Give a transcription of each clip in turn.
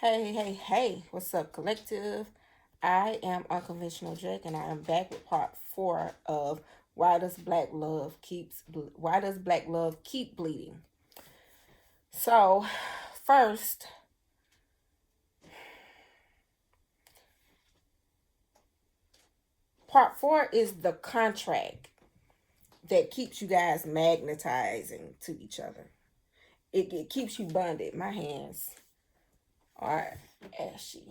Hey, what's up, collective? I am Unconventional Jack, and I am back with part 4 of Why Does Black Love Keep Bleeding? So, first, part 4 is the contract that keeps you guys magnetizing to each other. It keeps you bonded. My hands are ashy.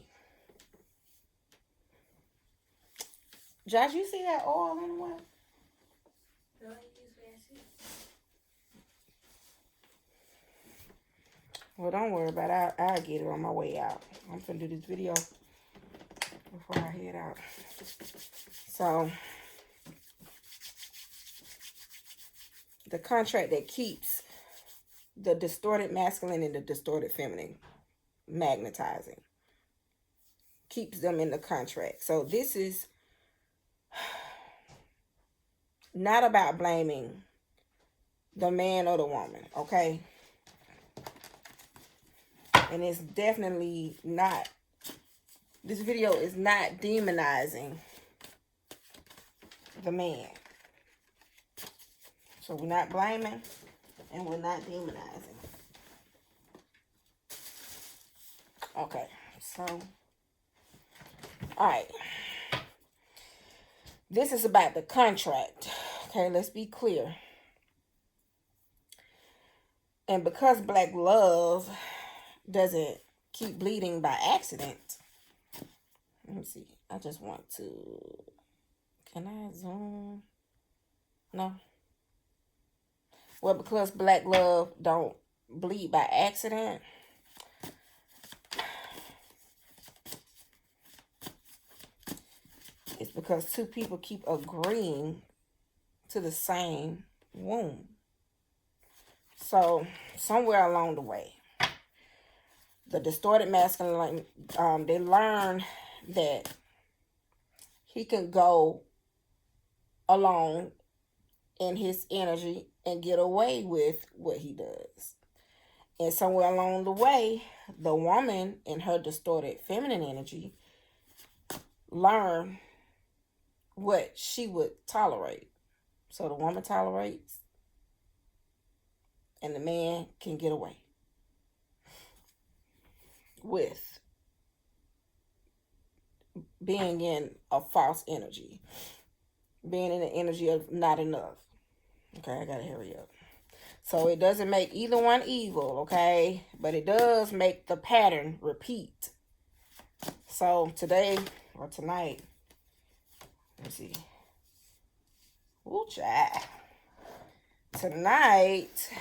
Josh, you see that oil in one? Well, don't worry about it. I'll get it on my way out. I'm finna do this video before I head out. So, the contract that keeps the distorted masculine and the distorted feminine magnetizing keeps them in the contract. So, this is not about blaming the man or the woman, okay? And it's definitely not, this video is not demonizing the man. So we're not blaming and we're not demonizing. Okay, so, all right. This is about the contract. Okay, let's be clear. And because black love doesn't keep bleeding by accident, let me see. I just want to, can I zoom? No. Well, because black love don't bleed by accident, it's because two people keep agreeing to the same wound. So, somewhere along the way, the distorted masculine, they learn that he can go along in his energy and get away with what he does. And somewhere along the way, the woman in her distorted feminine energy learn what she would tolerate. So the woman tolerates and the man can get away with being in a false energy, being in the energy of not enough. Okay, I gotta hurry up. So it doesn't make either one evil, okay? But it does make the pattern repeat. So today or tonight, let's see. Ooh, child. Tonight,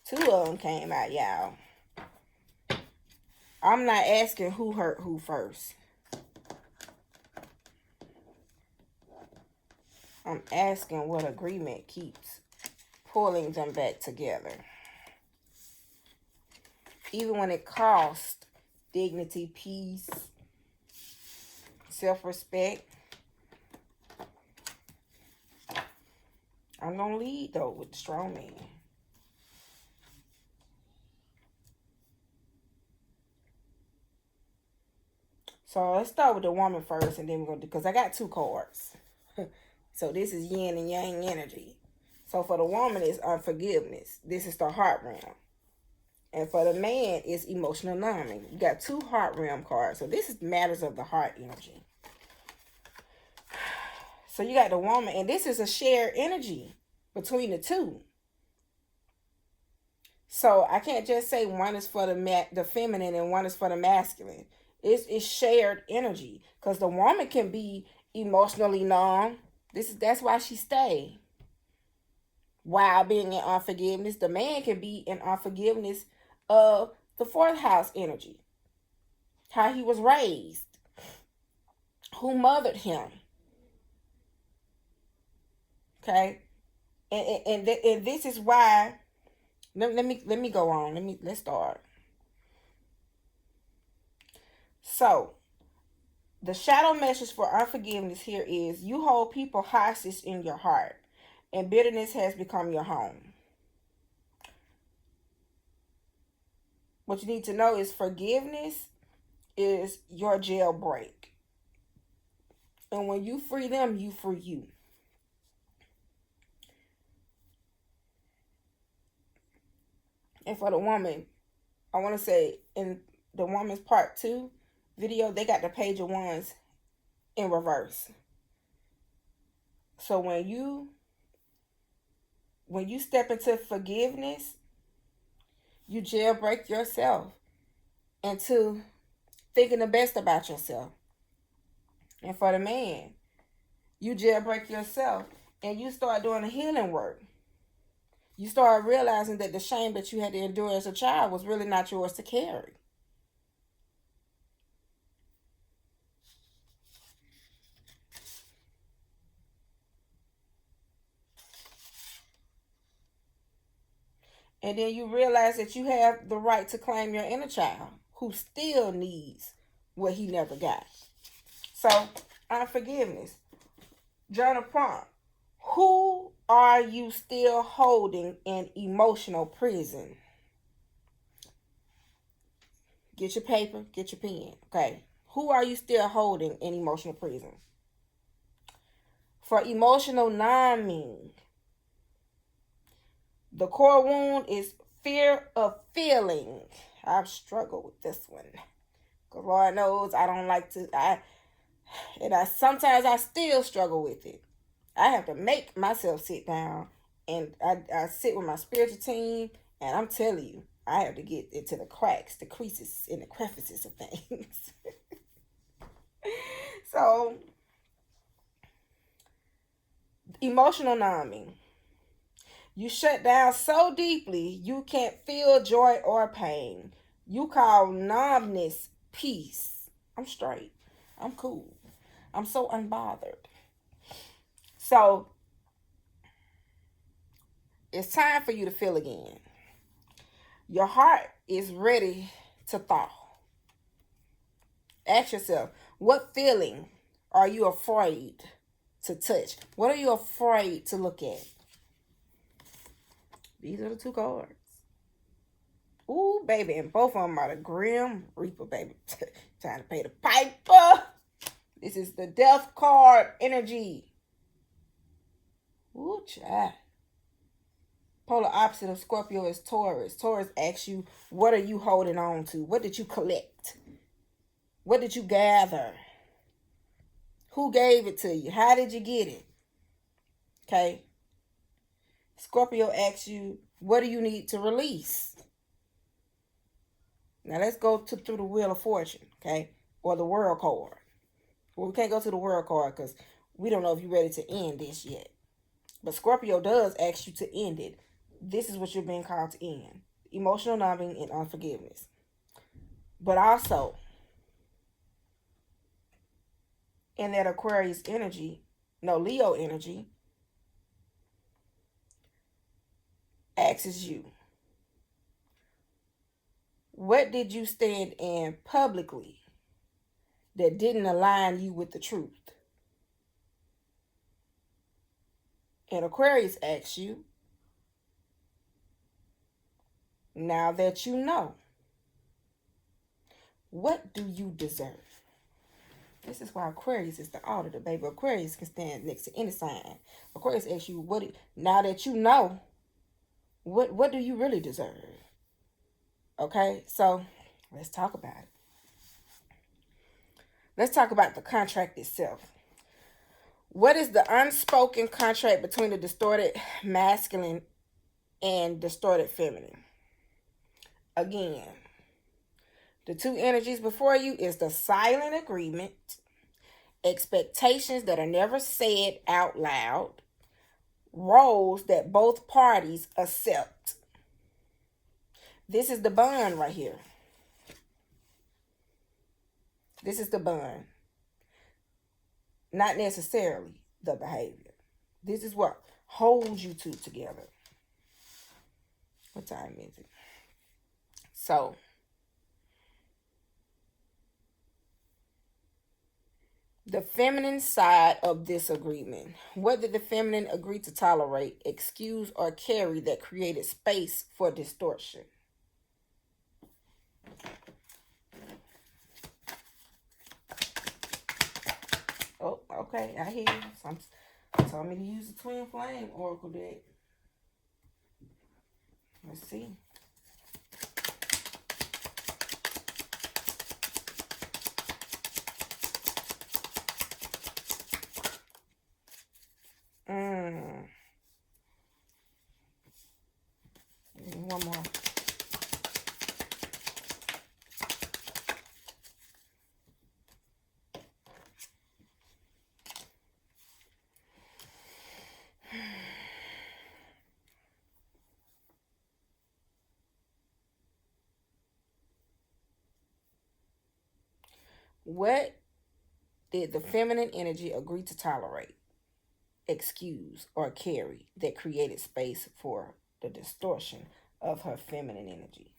2 of them came out, y'all. I'm not asking who hurt who first. I'm asking what agreement keeps pulling them back together. Even when it costs dignity, peace, self-respect. I'm going to lead, though, with the strong man. So let's start with the woman first, and then we're going to do, because I got 2 cards. So this is yin and yang energy. So for the woman, it's unforgiveness. This is the heart realm. And for the man, it's emotional numbing. You got 2 heart realm cards. So this is matters of the heart energy. So you got the woman, and this is a shared energy between the 2. So I can't just say one is for the feminine and one is for the masculine. It's shared energy, because the woman can be emotionally numb. That's why she stayed. While being in unforgiveness, the man can be in unforgiveness of the 4th house energy. How he was raised. Who mothered him. Okay? And this is why, let me go on. Let's start. So, the shadow message for unforgiveness here is you hold people hostage in your heart, and bitterness has become your home. what you need to know is forgiveness is your jailbreak. And when you free them, you free you. And for the woman, I want to say in the woman's part 2 video, they got the page of wands in reverse. So when you step into forgiveness, you jailbreak yourself into thinking the best about yourself. And for the man, you jailbreak yourself and you start doing the healing work. You start realizing that the shame that you had to endure as a child was really not yours to carry. And then you realize that you have the right to claim your inner child who still needs what he never got. So, unforgiveness. Journal prompt. Who are you still holding in emotional prison? Get your paper, get your pen. Okay. Who are you still holding in emotional prison? For emotional numbing, the core wound is fear of feeling. I've struggled with this one. Because Lord knows I don't like to, sometimes I still struggle with it. I have to make myself sit down and I sit with my spiritual team, and I'm telling you, I have to get into the cracks, the creases, and the crevices of things. So, emotional numbing. You shut down so deeply you can't feel joy or pain. You call numbness peace. I'm straight. I'm cool. I'm so unbothered. So, it's time for you to feel again. Your heart is ready to thaw. Ask yourself, what feeling are you afraid to touch? What are you afraid to look at? These are the 2 cards. Ooh, baby, and both of them are the Grim Reaper, baby. Trying to pay the piper. This is the Death card energy. Ooh, child. Polar opposite of Scorpio is Taurus. Taurus asks you, what are you holding on to? What did you collect? What did you gather? Who gave it to you? How did you get it? Okay. Scorpio asks you, what do you need to release? Now let's go through the Wheel of Fortune, okay? Or the World card. Well, we can't go to the World card because we don't know if you're ready to end this yet. But Scorpio does ask you to end it. This is what you're being called to end. Emotional numbing and unforgiveness. But also, in that Aquarius energy, Leo energy, asks you, what did you stand in publicly that didn't align you with the truth? And Aquarius asks you, now that you know, what do you deserve? This is why Aquarius is the auditor, baby. Aquarius can stand next to any sign. Aquarius asks you, now that you know, what do you really deserve? Okay, so let's talk about it. Let's talk about the contract itself. What is the unspoken contract between the distorted masculine and distorted feminine? Again, the 2 energies before you is the silent agreement, expectations that are never said out loud, roles that both parties accept. This is the bond right here. This is the bond. Not necessarily the behavior. This is what holds you two together. What time is it? So, the feminine side of this agreement. What did the feminine agree to tolerate, excuse, or carry that created space for distortion? Okay, I hear you. Some told me to use the Twin Flame Oracle deck. Let's see. One more. What did the feminine energy agree to tolerate, excuse, or carry that created space for the distortion of her feminine energy?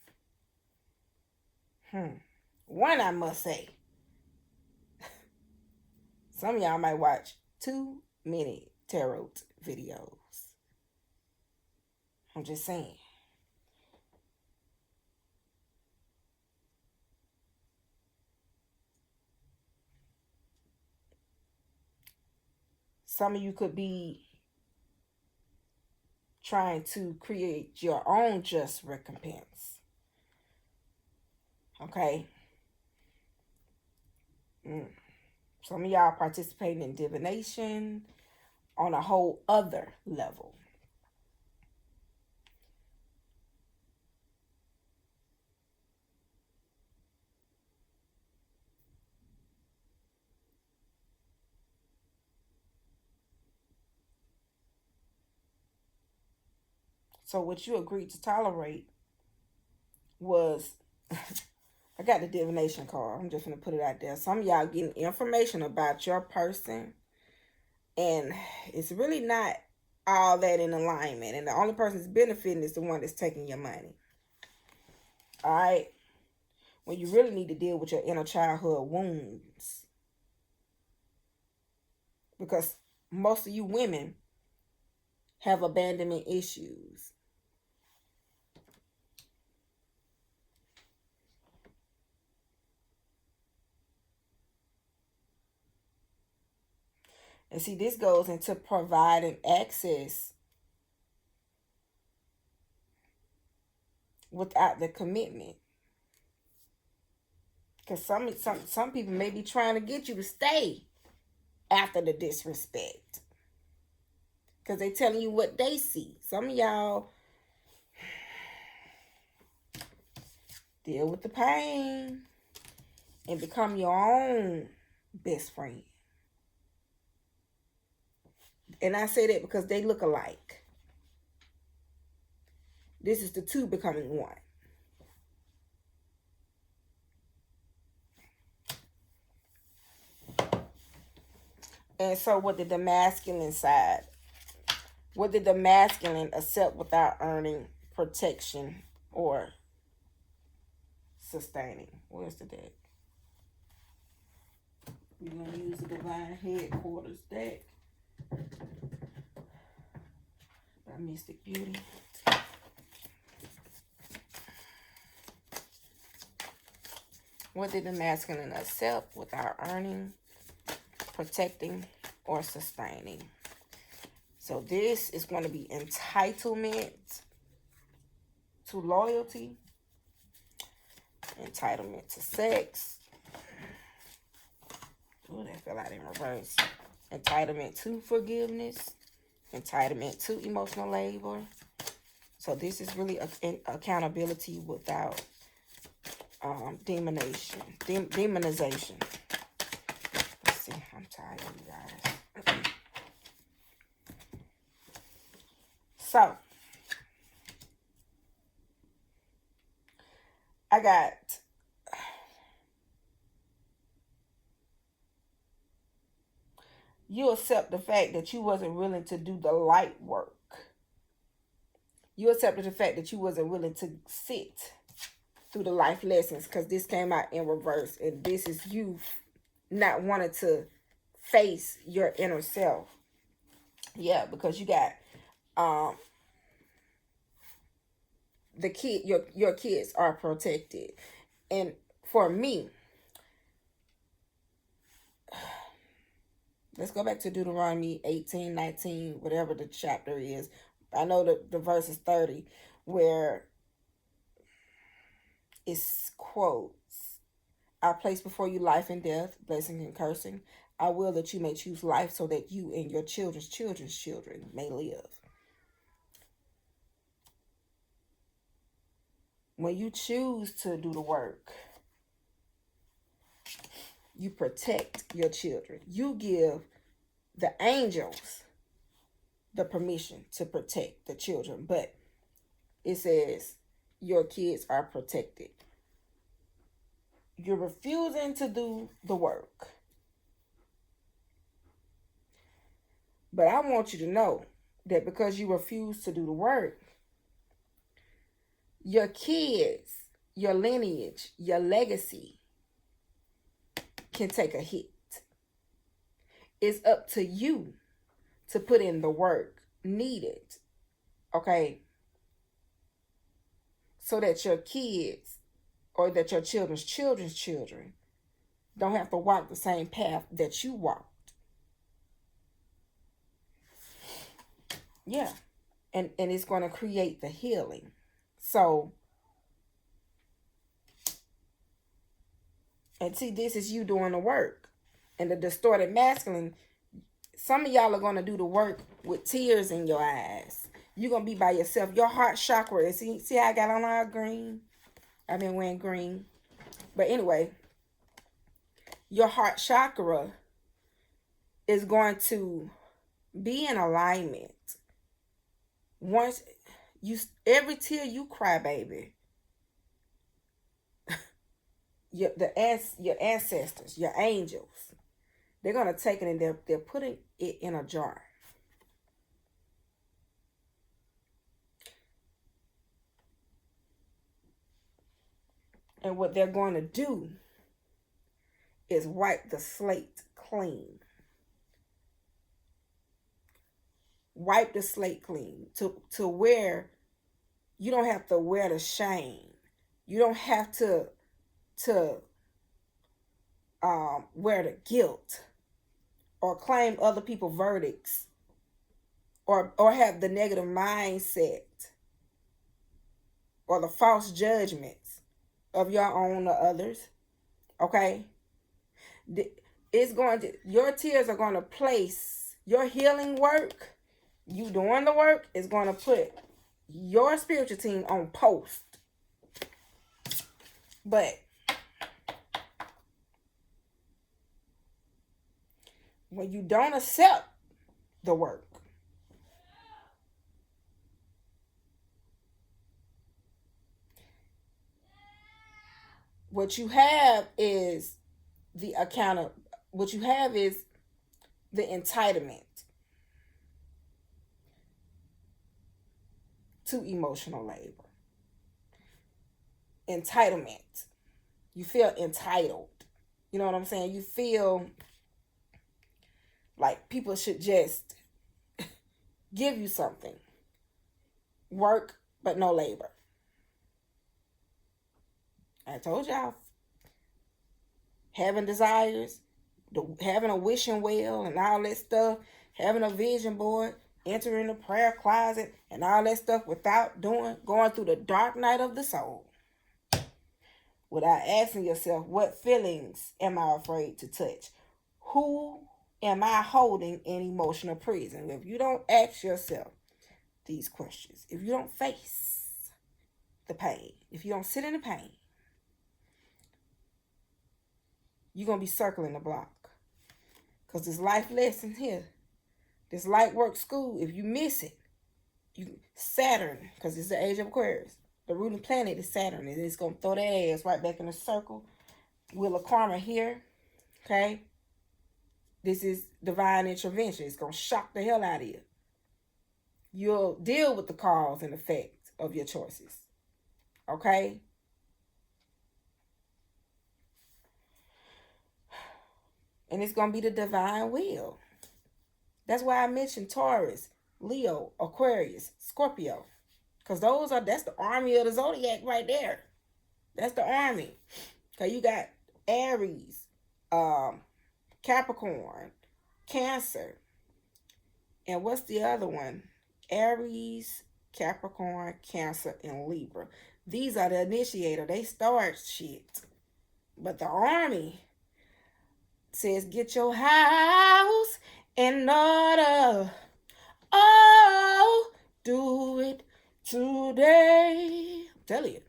One, I must say, some of y'all might watch too many tarot videos. I'm just saying. Some of you could be trying to create your own just recompense. Okay? Some of y'all participating in divination on a whole other level. So what you agreed to tolerate was, I got the divination card. I'm just going to put it out there. Some of y'all getting information about your person, and it's really not all that in alignment. And the only person that's benefiting is the one that's taking your money. All right? When you really need to deal with your inner childhood wounds. Because most of you women have abandonment issues. And see, this goes into providing access without the commitment. Because some people may be trying to get you to stay after the disrespect. Because they telling you what they see. Some of y'all deal with the pain and become your own best friend. And I say that because they look alike. This is the two becoming one. And so what did the masculine side, what did the masculine accept without earning protection or sustaining? Where's the deck? We're going to use the Divine Headquarters deck by Mystic Beauty. What did the masculine accept without earning, protecting, or sustaining? So this is going to be entitlement to loyalty, entitlement to sex. Ooh, that fell out in reverse. Entitlement to forgiveness, entitlement to emotional labor. So this is really accountability without demonization. Let's see, I'm tired of you guys. So, I got you accept the fact that you wasn't willing to do the light work. You accepted the fact that you wasn't willing to sit through the life lessons, because this came out in reverse, and this is you not wanting to face your inner self. Yeah, because you got the kid, your kids are protected. And for me, Let's go back to Deuteronomy 18:19, whatever the chapter is. I know the verse is 30, where it's quotes, I place before you life and death, blessing and cursing. I will that you may choose life so that you and your children's children's children may live. When you choose to do the work, you protect your children. You give the angels the permission to protect the children, but it says your kids are protected. You're refusing to do the work. But I want you to know that because you refuse to do the work, your kids, your lineage, your legacy can take a hit. It's up to you to put in the work needed, okay? So that your kids or that your children's children's children don't have to walk the same path that you walked. Yeah. And it's going to create the healing. So, and see, this is you doing the work. And the distorted masculine, some of y'all are going to do the work with tears in your eyes. You're going to be by yourself. Your heart chakra is, see how I got on all green? I've been wearing green. But anyway, your heart chakra is going to be in alignment. Once you, every tear you cry, baby, your ancestors, your angels, they're going to take it and they're putting it in a jar. And what they're going to do is wipe the slate clean. Wipe the slate clean to where you don't have to wear the shame. You don't have to wear the guilt or claim other people's verdicts or have the negative mindset or the false judgments of your own or others. Okay? It's going to, your tears are going to place your healing work. You doing the work is going to put your spiritual team on post. But when you don't accept the work, what you have is the what you have is the entitlement to emotional labor. Entitlement. You feel entitled. You know what I'm saying? You feel like people should just give you something. Work, but no labor. I told y'all, having desires, having a wishing well and all that stuff, having a vision board, entering the prayer closet and all that stuff without going through the dark night of the soul. Without asking yourself, what feelings am I afraid to touch? Who am I holding in emotional prison? If you don't ask yourself these questions, if you don't face the pain, if you don't sit in the pain, you're going to be circling the block. Because this life lesson here, this light work school, if you miss it, Saturn, because it's the age of Aquarius, the ruling planet is Saturn, and it's going to throw that ass right back in the circle. Wheel of Karma here, okay? This is divine intervention. It's going to shock the hell out of you. You'll deal with the cause and effect of your choices, okay? And it's going to be the divine will. That's why I mentioned Taurus, Leo, Aquarius, Scorpio. Because that's the army of the zodiac right there. That's the army. Okay, you got Aries, Capricorn, Cancer. And what's the other one? Aries, Capricorn, Cancer, and Libra. These are the initiator. They start shit. But the army says, get your house in order. Oh, do it today. I'm telling you.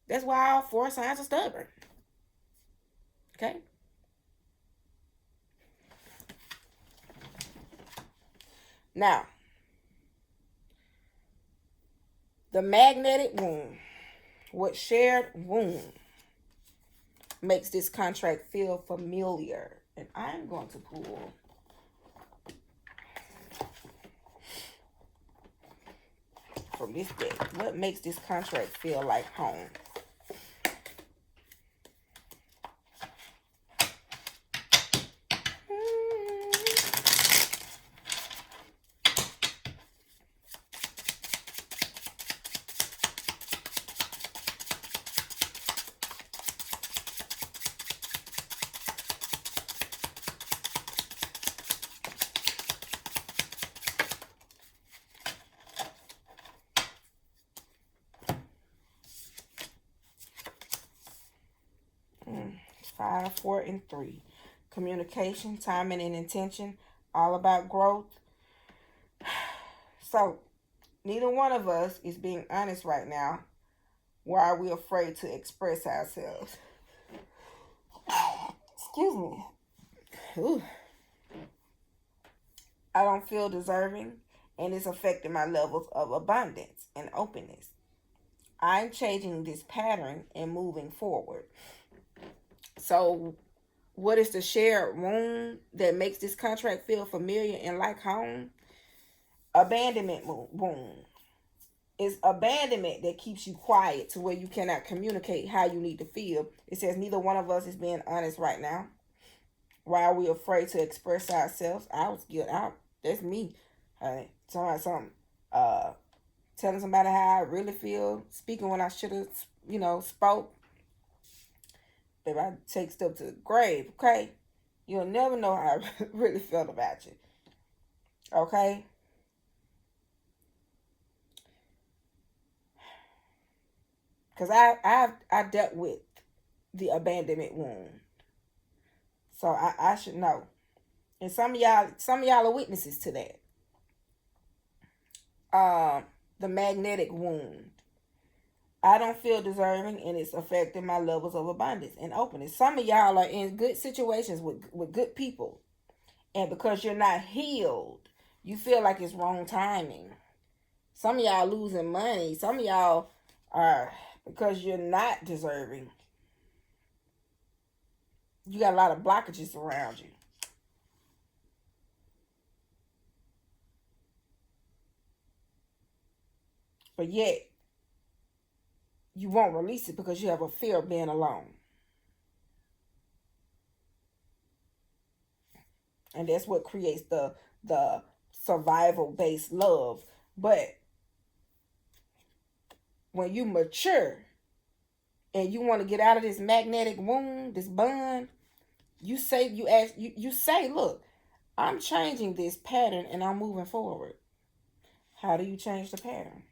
That's why all 4 signs are stubborn. Okay? Now, the magnetic wound, what shared wound makes this contract feel familiar. And I'm going to pull from this deck, what makes this contract feel like home? Five, 4, and 3. Communication, timing, and intention, all about growth. So, neither one of us is being honest right now. Why are we afraid to express ourselves? Excuse me. Ooh. I don't feel deserving, and it's affecting my levels of abundance and openness. I'm changing this pattern and moving forward. So, what is the shared wound that makes this contract feel familiar and like home? Abandonment wound. It's abandonment that keeps you quiet to where you cannot communicate how you need to feel. It says neither one of us is being honest right now. Why are we afraid to express ourselves? I was good out. That's me. Telling somebody how I really feel, speaking when I should have, spoke. If I take stuff to the grave, okay? You'll never know how I really felt about you. Okay? Because I dealt with the abandonment wound. So I should know. And some of y'all are witnesses to that. The magnetic wound. I don't feel deserving, and it's affecting my levels of abundance and openness. Some of y'all are in good situations with good people. And because you're not healed, you feel like it's wrong timing. Some of y'all losing money. Some of y'all are, because you're not deserving. You got a lot of blockages around you. But yet, you won't release it because you have a fear of being alone. And that's what creates the survival-based love. But when you mature and you want to get out of this magnetic wound, this bond, you say, look, I'm changing this pattern and I'm moving forward. How do you change the pattern?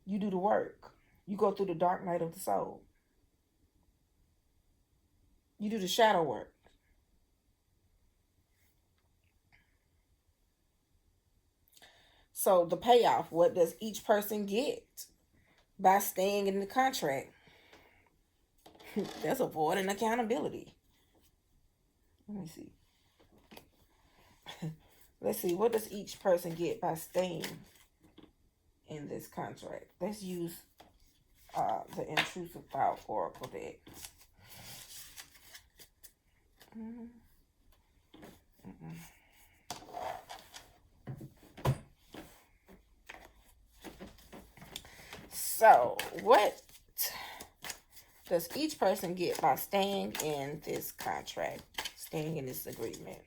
You do the work. You go through the dark night of the soul. You do the shadow work. So the payoff, what does each person get by staying in the contract? That's avoiding accountability. Let me see. Let's see, what does each person get by staying in this contract? Let's use the intrusive thought oracle deck. So, what does each person get by staying in this contract, staying in this agreement?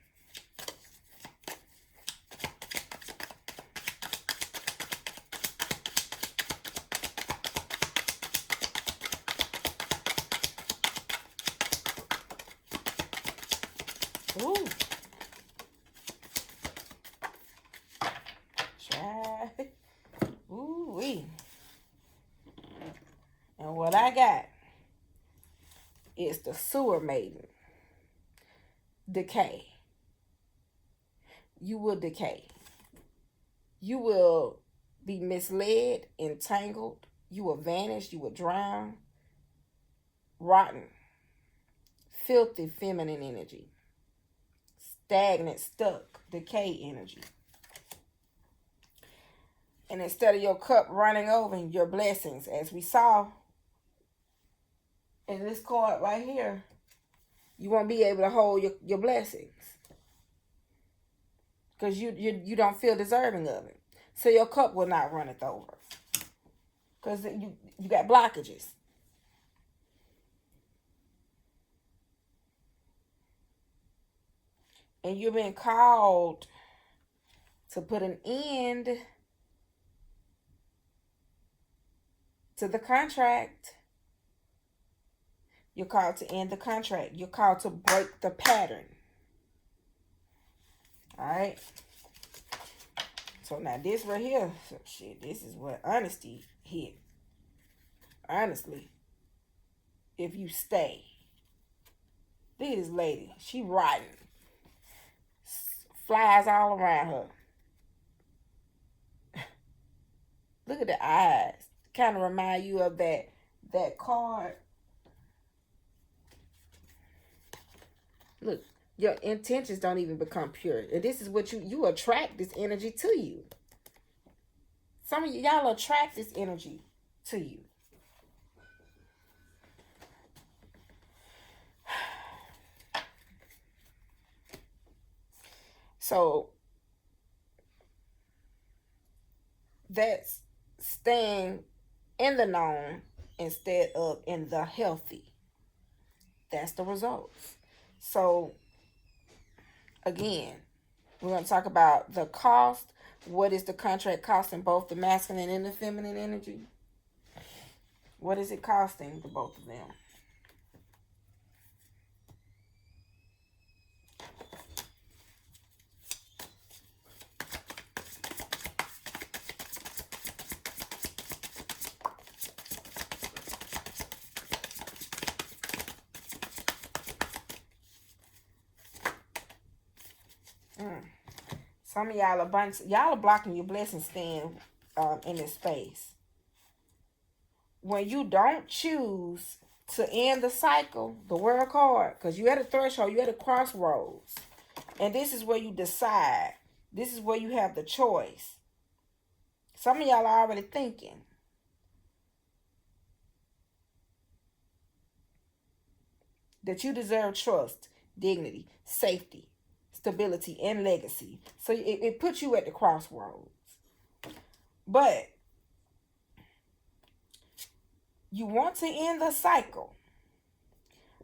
Ooh. And what I got is the sewer maiden. Decay. You will decay. You will be misled, entangled. You will vanish. You will drown. Rotten. Filthy feminine energy. Stagnant, stuck, decay energy. And instead of your cup running over, your blessings, as we saw in this card right here, you won't be able to hold your blessings because you don't feel deserving of it. So your cup will not runneth over because you got blockages. And you're being called to put an end to the contract. You're called to end the contract. You're called to break the pattern. All right. So now this right here, so shit, this is what honesty hit. Honestly, if you stay. Look at this lady. She rotten. Flies all around her. Look at the eyes. Kind of remind you of that card. Look, your intentions don't even become pure. And this is what you attract this energy to you. Some of y'all attract this energy to you. So that's staying in the known instead of in the healthy. That's the results. So again, we're going to talk about the cost. What is the contract costing both the masculine and the feminine energy? What is it costing the both of them? Some of y'all are blocking your blessing stand in this space. When you don't choose to end the cycle, the world card, because you're at a threshold, you're at a crossroads. And this is where you decide. This is where you have the choice. Some of y'all are already thinking. That you deserve trust, dignity, safety, stability, and legacy. So it puts you at the crossroads. But you want to end the cycle.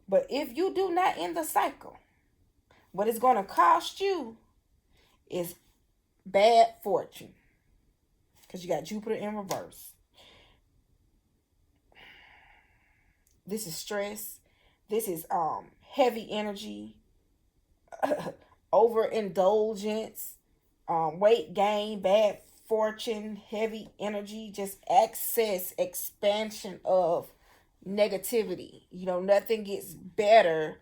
But if you do not end the cycle, what it's going to cost you is bad fortune. Because you got Jupiter in reverse. This is stress. This is heavy energy. Overindulgence, weight gain, bad fortune, heavy energy, just excess expansion of negativity. You know, nothing gets better.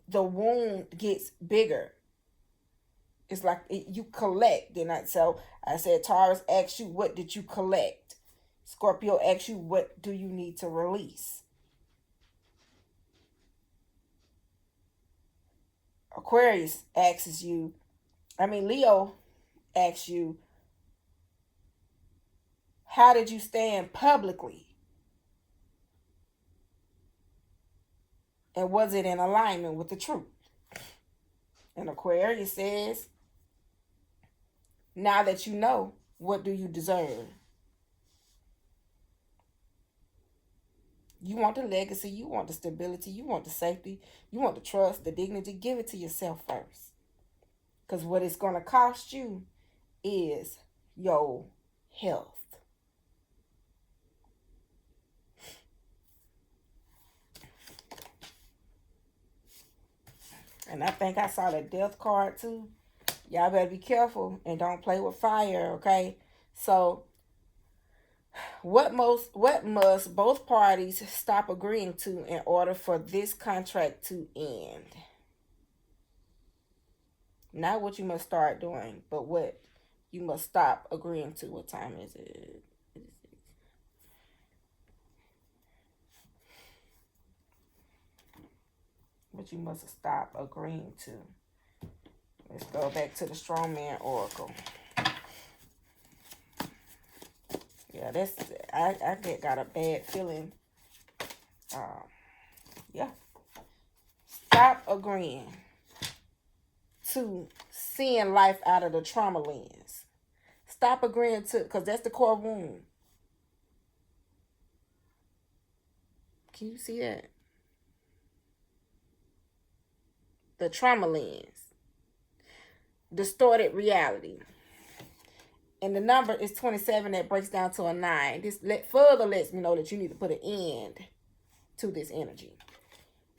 The wound gets bigger. It's like you collect. So I said, Taurus asks you, what did you collect? Scorpio asks you, what do you need to release? Aquarius asks you, Leo asks you, how did you stand publicly? And was it in alignment with the truth? And Aquarius says, now that you know, what do you deserve? You want the legacy, you want the stability, you want the safety, you want the trust, the dignity. Give it to yourself first. Because what it's going to cost you is your health. And I think I saw the death card too. Y'all better be careful and don't play with fire, okay? So What must both parties stop agreeing to in order for this contract to end? Not what you must start doing, but what you must stop agreeing to. What time is it? What you must stop agreeing to. Let's go back to the strongman oracle. Yeah, that's I got a bad feeling. Yeah. Stop agreeing to seeing life out of the trauma lens. Stop agreeing to, because that's the core wound. Can you see that? The trauma lens. Distorted reality. And the number is 27 that breaks down to a 9. This further lets me know that you need to put an end to this energy.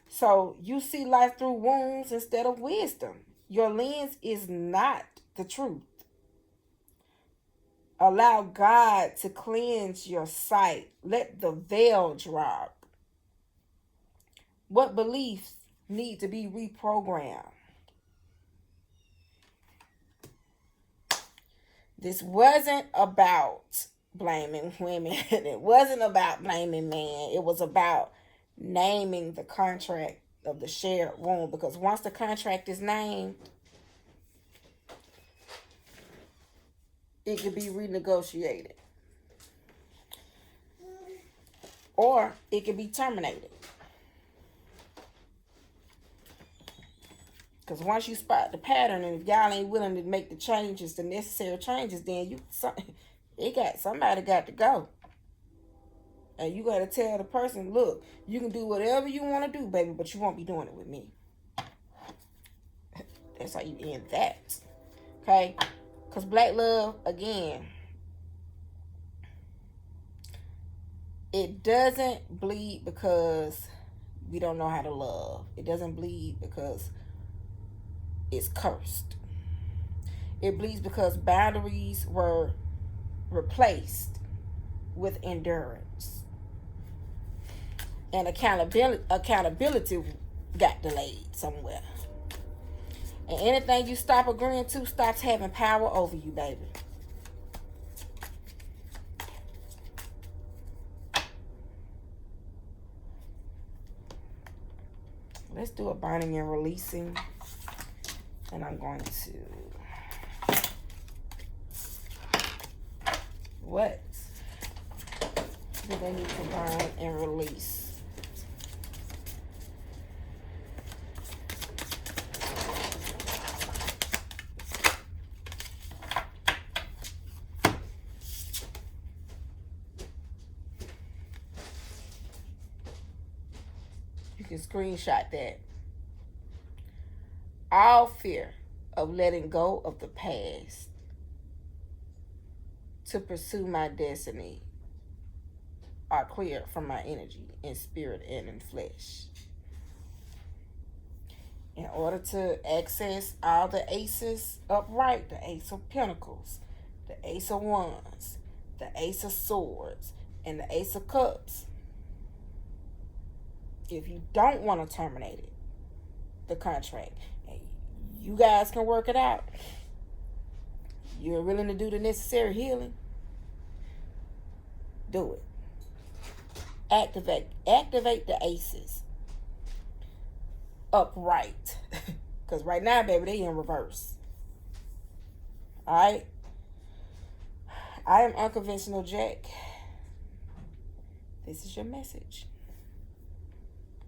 So you see life through wounds instead of wisdom. Your lens is not the truth. Allow God to cleanse your sight. Let the veil drop. What beliefs need to be reprogrammed? This wasn't about blaming women. It wasn't about blaming men. It was about naming the contract of the shared wound. Because once the contract is named, it could be renegotiated. Or it could be terminated. Because once you spot the pattern, and if y'all ain't willing to make the changes, the necessary changes, then somebody got to go. And you got to tell the person, look, you can do whatever you want to do, baby, but you won't be doing it with me. That's how you end that. Okay? Because black love, again, it doesn't bleed because we don't know how to love. It doesn't bleed because it's cursed. It bleeds because boundaries were replaced with endurance. And accountability got delayed somewhere. And anything you stop agreeing to stops having power over you, baby. Let's do a binding and releasing. And I'm going to... What do they need to bind and release? You can screenshot that. All fear of letting go of the past to pursue my destiny are cleared from my energy in spirit and in flesh. In order to access all the aces upright, the Ace of Pentacles, the Ace of Wands, the Ace of Swords, and the Ace of Cups, if you don't want to terminate it, the contract, you guys can work it out. You're willing to do the necessary healing, do it. Activate the aces upright. Because right now, baby, they in reverse. Alright? I am Unconventional Jack. This is your message.